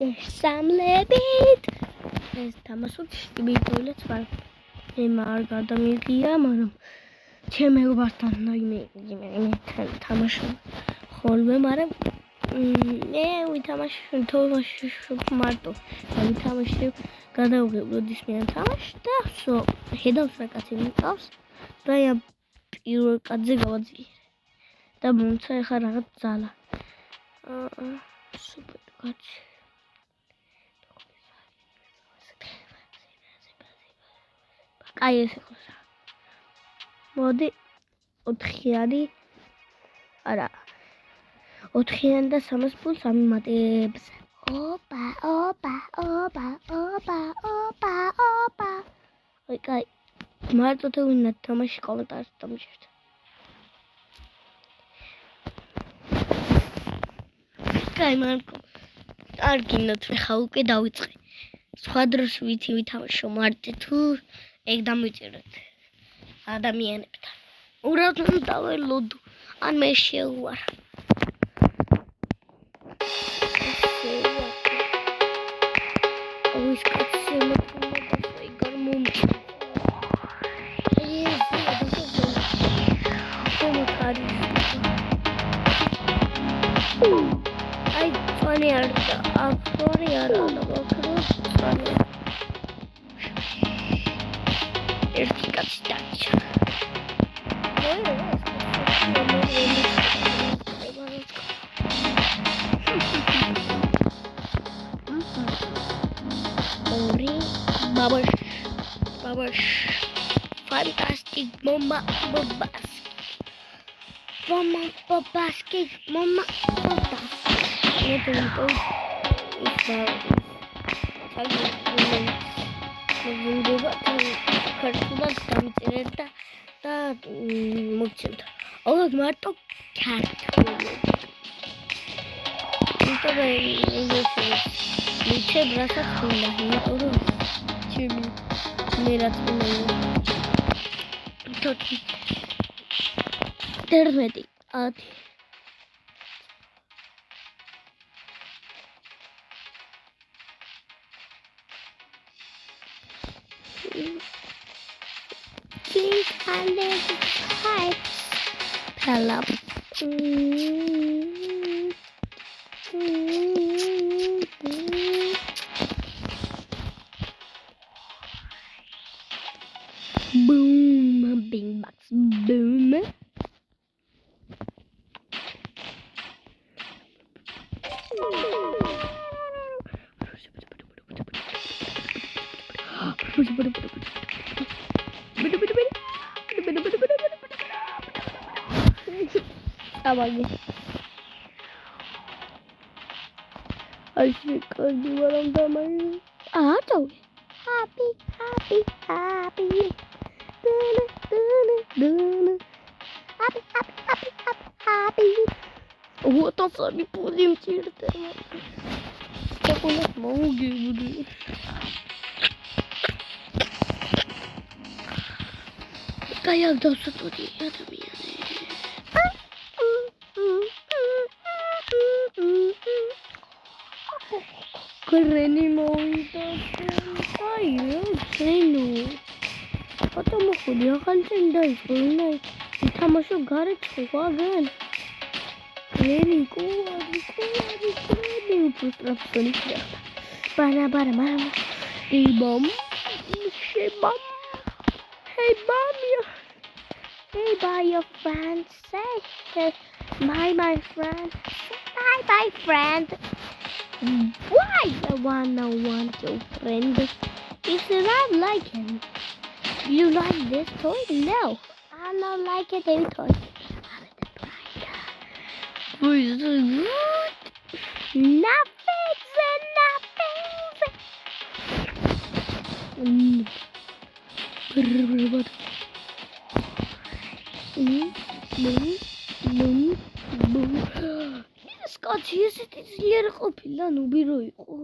სამლებით ეს თამაშობ შტიბიტოილებს ვარ არ გადამიღია მაგრამ ჩემ მეგობართან მე თამაშობ ხოლმე მაგრამ მე ვითამაშებ მარტო ვითამაშებ გადავღებ როდის მე თამაშ და ხედავს რა კაცი მიყავს და პირველ კაცზე გავაძლიერე და მომცა ეხა რაღაც ძალა სუპერ კაცი კაი ეს იყო მოდი 4-იანი არა 4-იან და 300 პლუს ამიმატებს ოპა ой კაი მარტო თუ ვინმე თამაში კომენტარს დამიჯერეთ კაი მარტო არ გინდათ ხა უკვე დავიწყე სხვა დროს ვითამაშო მარტო თუ ეგ დამიწერეთ ადამიანებთან ურადღან დაველოდო ან მე შეუვარ ой скажи мне что игр момент ай фони ара ერთი კაცი დაიჭა Babash fantastic mama babastic mama Boom, bing box, boom. Abang asyik di malam damai tahu happy happy вот он сами будем чирты как у нас моги будут kayak dosa tuh dia tapi keren mau itu ayo keren потому что я хочу дать полный там еще горит вагон кeren просто абсолютно бара мама и бом шибам hey bye your friend say bye my friend bye friend why I wanna want your friend if you not like him you like this toy no I don't like it any toy კაცი ესეთი ძლიერი ყოფილა ნუბირო იყო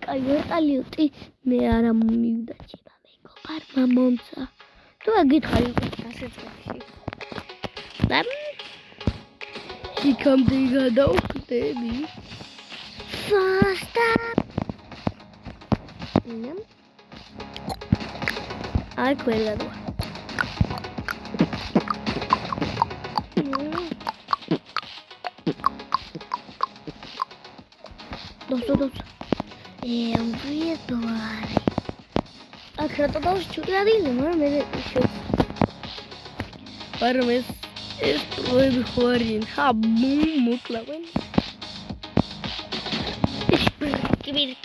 კაი ვერტალიოტი მე არა მივიდა ჭება მეგობარმა მომცა თუ აგითხარი დასაწყისში და იქამდე გადავხდები Stop. Ay, cuélgalo. Dos. Enviador. Acreditado çuruya değil mi? Var mı? Var mı? Estroy bir horin. Ha bu mutlu. Skibidi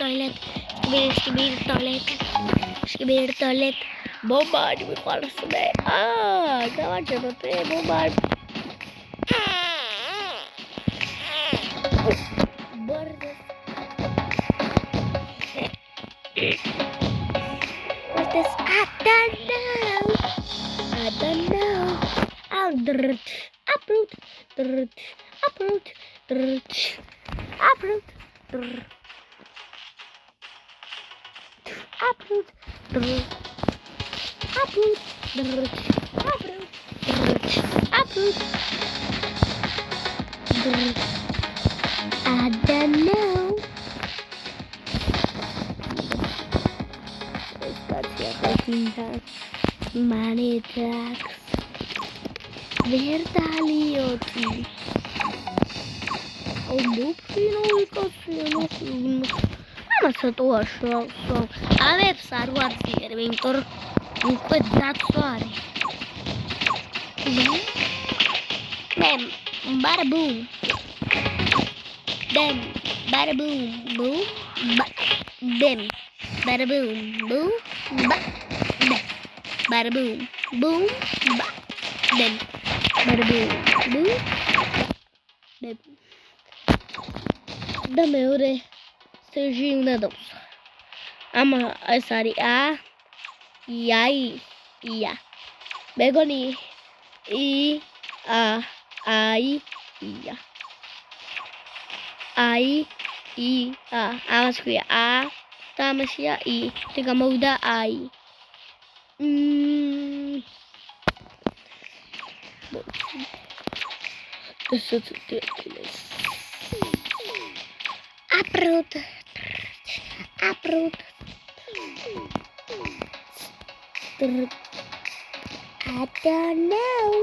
toilet. Bombarde me fala isso daí. Ah, aquela que eu não tenho bombarde. What's this? I don't know. Uproot. I don't know. Money tracks. Verdalioti. O meu filho não mas eu tô achando a website o dizer vem tor um cuidado sorry bam bada boom bam bada boom boom bam bada boom boom bada boom boom bam bada boom boom bam da meure surgiu na dança. Ama asari a yai ia. Begoni I a ai ia. Ai I a. Amaskuya a tamasya I. Tika muda ai. This is ridiculous. Uproot. I don't know.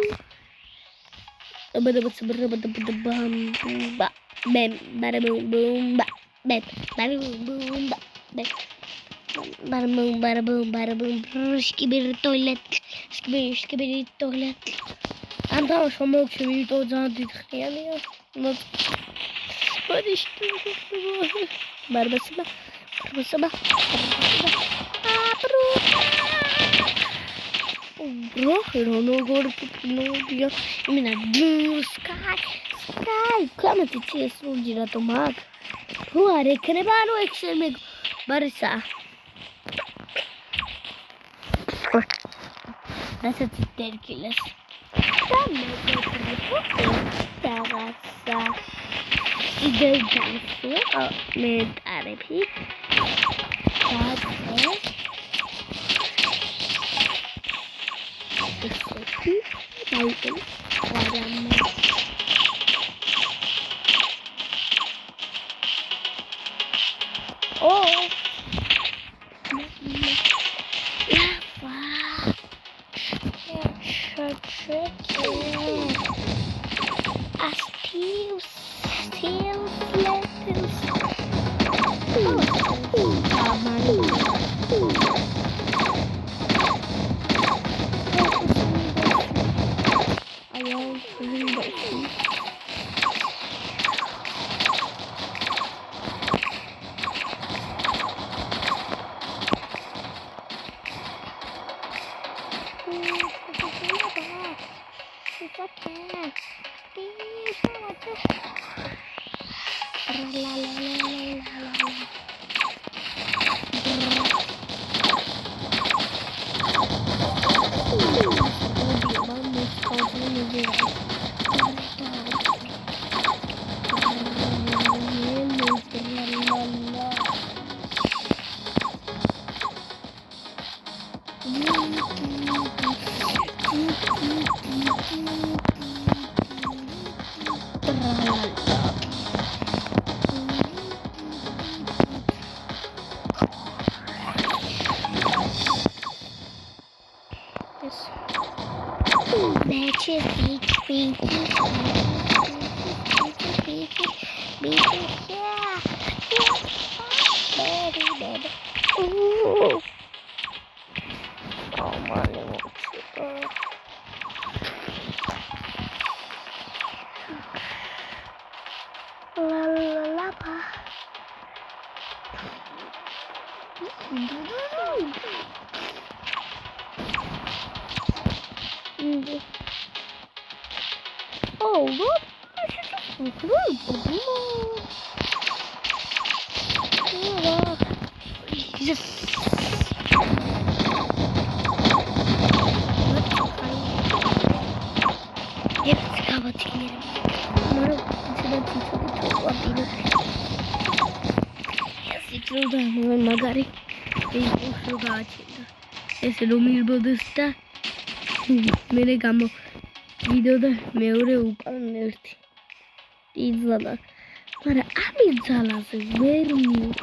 Skibidi toilet. I'm going to smoke some you don't want to hear. What is this? Barbasaba. Bro, I don't know what to know. I mean, a blue sky. Come at the chest, Rujira to mark. Who are a Canabano excellent Barisa? That's a ridiculous. Either dinosaur or made therapy. That's it. Title. Oh. Oh, what? Jesus. Hepsi kapatayım. Umarım içine tutup atayım. Sıçrıldı hemen magari. Boşluğa açıldı. Esromir bodista. Mere gamo. Videoda meore upan erti. İzlala. Mara abi zalası vermiyor.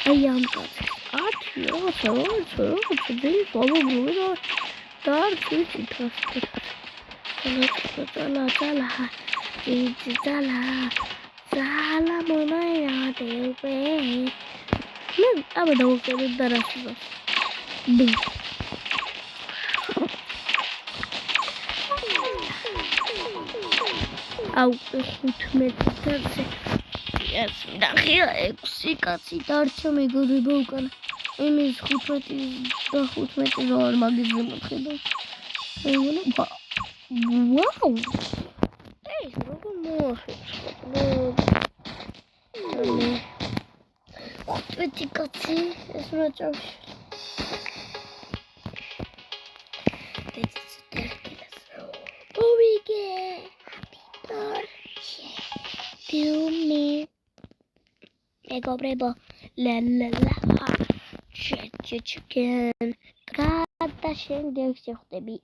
Ayağım kaldı. Açıyor. Beni falan buluyor. Dar suçu tastır. Chala. Chala mona ya deve. Ne? Abi de o kadar darası var. Bu. Au, 15 წერზე. ეს ნახია 6 კაცი დარჩა მეგობრებო უკან. იმის 15 და არ მაგიზე მოხედავ. ვაუ! ეს როგორ მოახერხა? 15 კაცი ეს რა ჭამში. To me, megobrebo, la, chicken, kata shendek sechtebit.